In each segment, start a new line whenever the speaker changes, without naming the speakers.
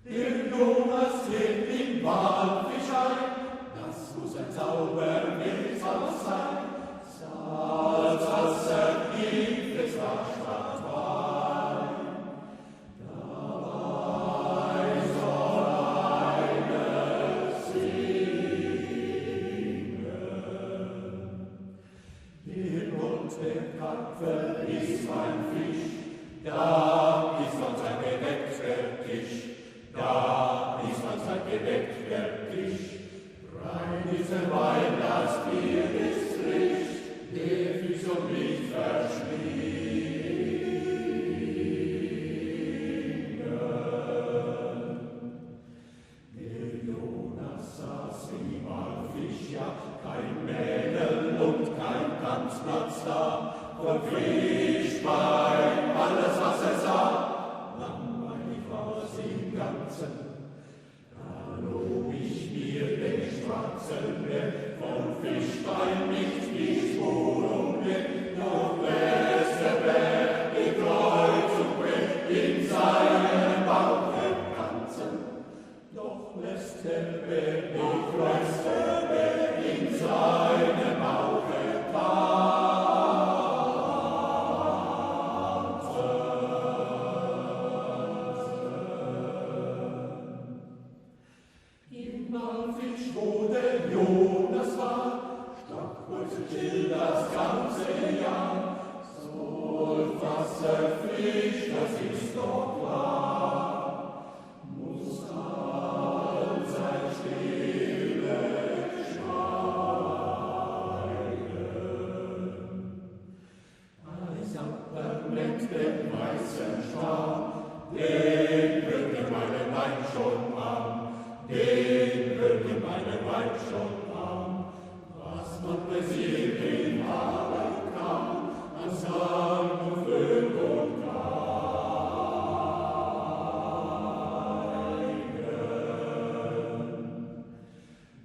Der Jonas lebt in Walfischei, das muss ein Zauberwirtshaus sein. Salzwasser gibt es rasch statt Wein. Dabei soll einer singen. Der bunte Karpfen ist mein Fisch, da ist man sein gedeckter Tisch. Da ist man sein gedeckter Tisch. Rein ist der Wein, das Bier ist frisch, der Fisch und nicht verschlingen. Der Jonas saß im Walfisch, ja, kein Mädel und kein Tanzplatz da, vom Fischbein alles, was er sah, langweilig war's im Ganzen. Da lob ich mir den schwarzen Berg, von Fischbein nicht die Spur umweg, doch lässt der Berg die Kreuzung weg in seinem Bauche tanzen. Doch lässt der Berg die Kreuzung weg in seinem Bauche tanzen. Im Walfisch, wo der Jonas war, stockmäusenstill das ganze Jahr. Salzwasser Fisch, das ist doch klar, muss all sein Stille schweigen. Alexander nennt den weißen Schwan, den hört meine Wein schon an. Den hörte meine Weib schon an, was man bei Segen haben kann, an Sang und Föhn und Geigen.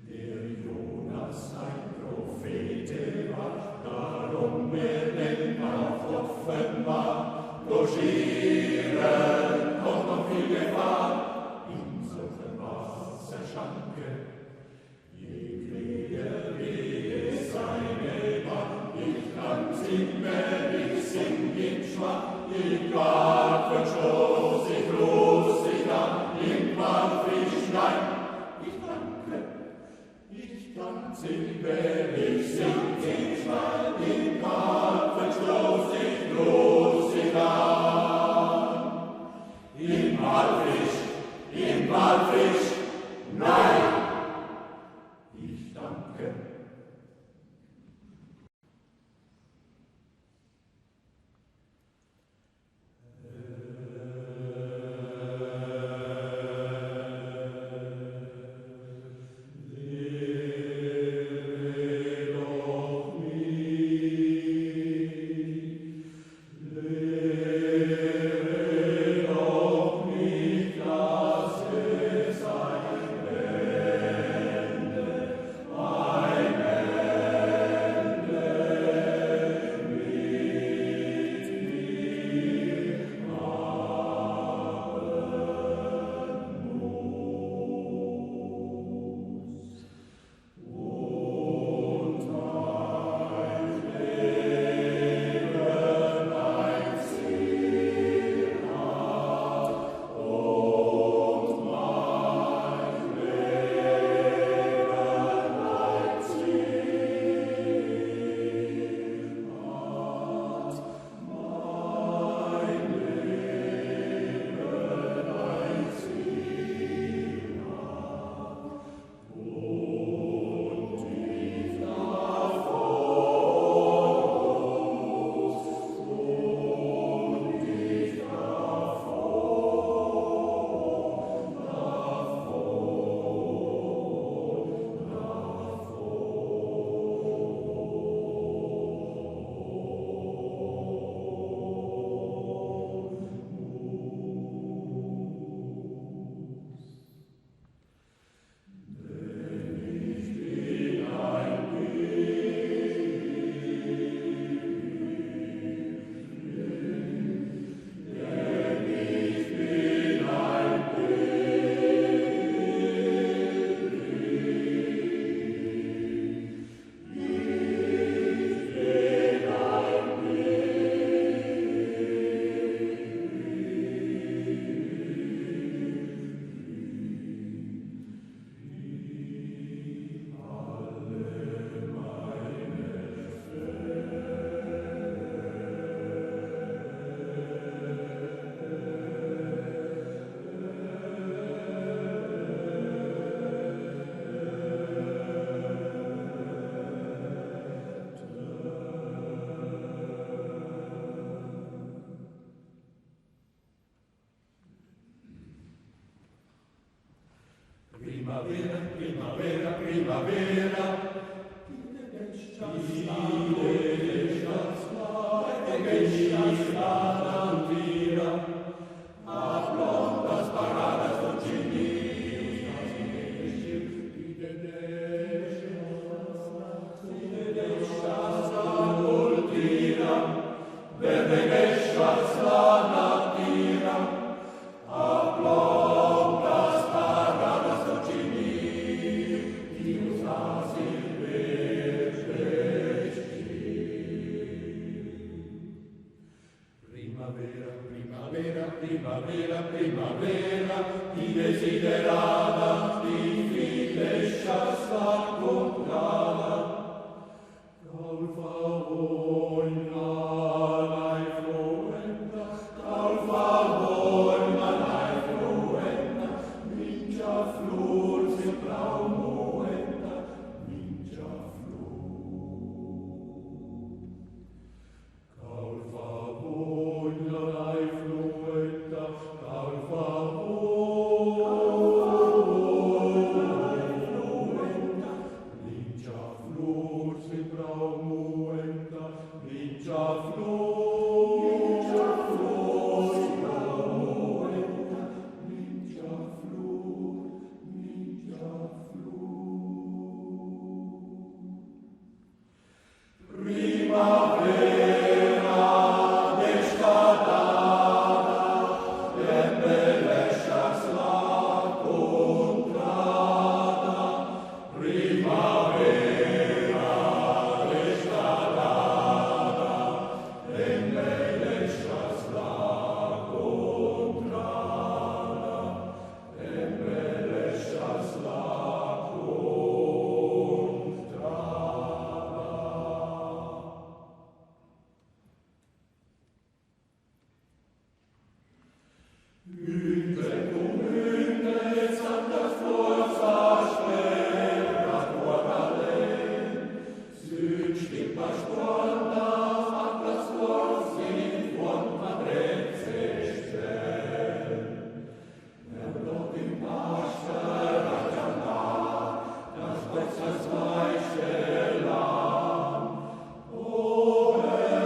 Der Jonas ein Prophet war, darum nennt auch offenbar, logieren kommt noch viel Gefahr, Wasserschanke, je Primavera, primavera, primavera, primavera, primavera, primavera, die desiderata, die fideșas la contrada. Calva oina lai fluenta, calva oina lai fluenta, mincia flor se plau moenta, mincia flor. Calva oina lai fluenta, calva oina lai fluenta, mincia flor se plau moenta, mincia flor se plau moenta, mincia flor, mincia flor. Primavera descadada, embelleșas la contrada. Primavera descadada, embelleșas la contrada, embelleșas la contrada. Münte cum münte, santas forțas terra tua calen, sunt stimpas quantas atlas forțin quanta drepsește. Nel loc in pasca ragiana, das forțas mai șelam, o bella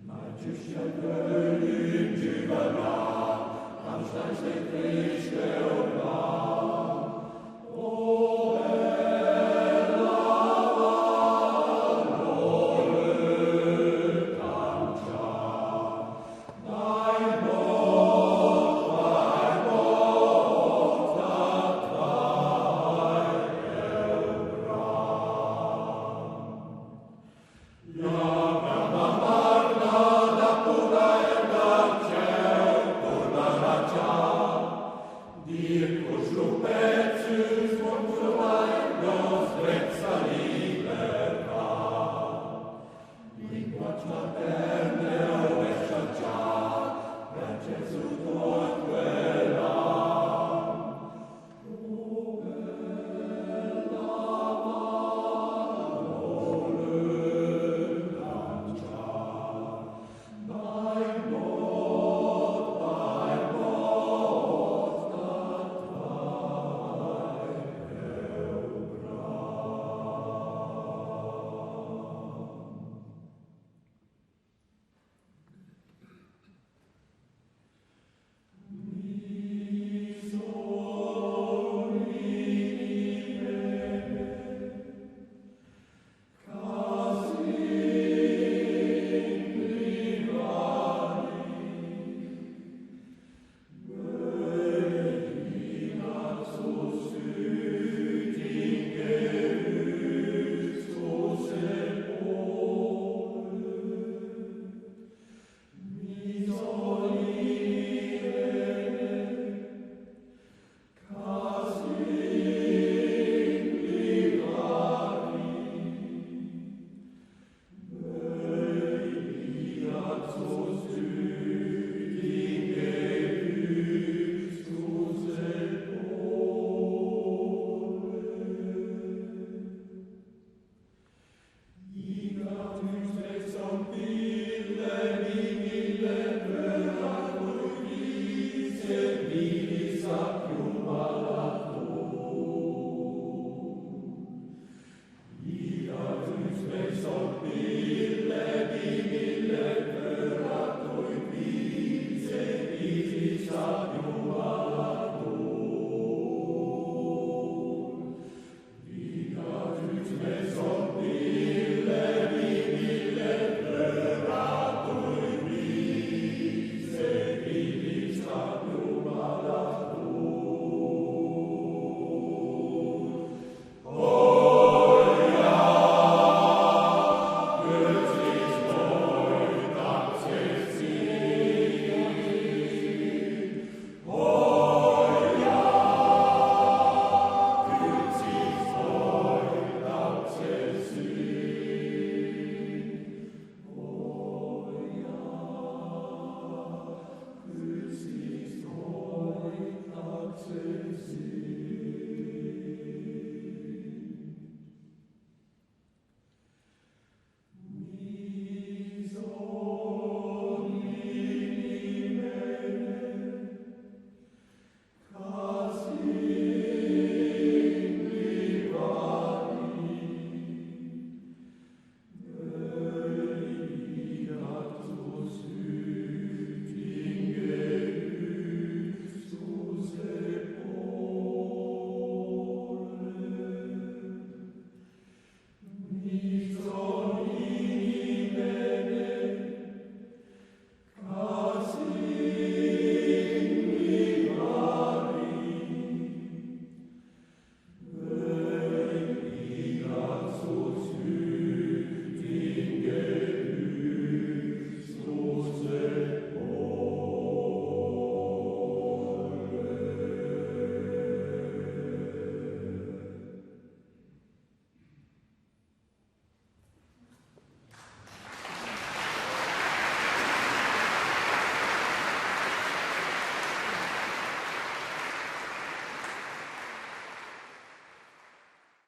Majestia, Königin, Juwelier, am Stein steht Christ, der Oblag.